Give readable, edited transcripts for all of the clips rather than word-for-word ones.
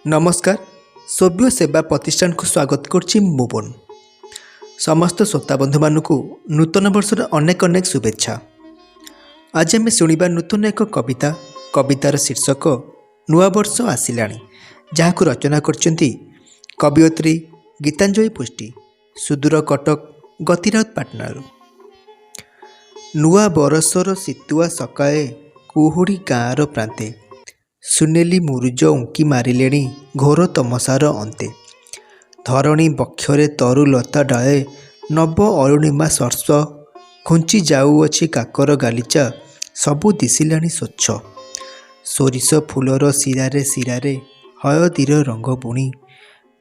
नमस्कार सभ्य सेवा प्रतिष्ठान को स्वागत करुच्ची मोबन समस्त श्रोता बंधु मानक नूतन वर्षर अनेक अनेक शुभेच्छा। आज आम शुणा नूतन एक कवितार शीर्षक नुआ वर्ष आसिलाणी, जहाँ रचना करछंती कवियत्री गीतांजलि पुष्टि, सुदूर कटक गतिराउत पाटनारू। नुआ बरसर शीतुआ सकाए कुहुड़ी गाँर प्रांते, सुनेली मुरुज उंकी मारिलेणी घोर तमसार अंते। धरणी बक्षरे तरु लता डाए नव अरुणिमा सर्ष, खुंची जाऊअछि काकर गालिचा सबु दिसिलाणी स्वच्छ। सोरिष फूलर शिरारे शिरारे हयदीर रंग बुणी,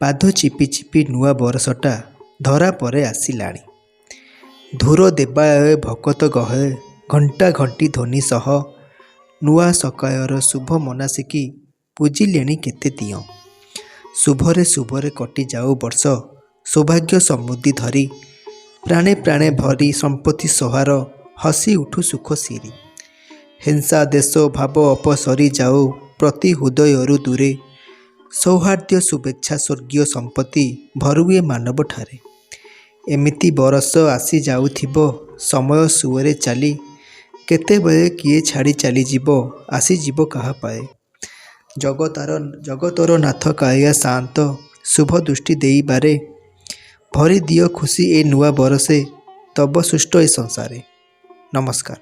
पाद चिपि चिपि नुआ बरसटा धरा परे आसिलाणी। धूर देवालय भकत गहे घंटा घंटी ध्वनि सह, नुआ सकायर शुभ मनासिकी पूजिलेणी केते दिय। शुभरे शुभरे कटि जाऊ वर्ष सौभाग्य समृद्धि धरी, प्राणे प्राणे भरी संपत्ति सहार हसी उठू सुख सिरी। हिंसा देश भाव अपसरी जाऊ प्रति हृदयरु दूरे, सौहार्द्य शुभेच्छा स्वर्गीय संपत्ति भरुए मानव ठारे। एमिति बरस आसी जाउथिबो समय सुअरे चाली, केतेबेले किए छाड़ी चली जीव आसी जीव कहा पाए। जगतर नाथ कालिया शांत शुभ दृष्टि देई बारे, भरी दियो खुशी ए नुआ बरसे तब सृष्ट ए संसारे। नमस्कार।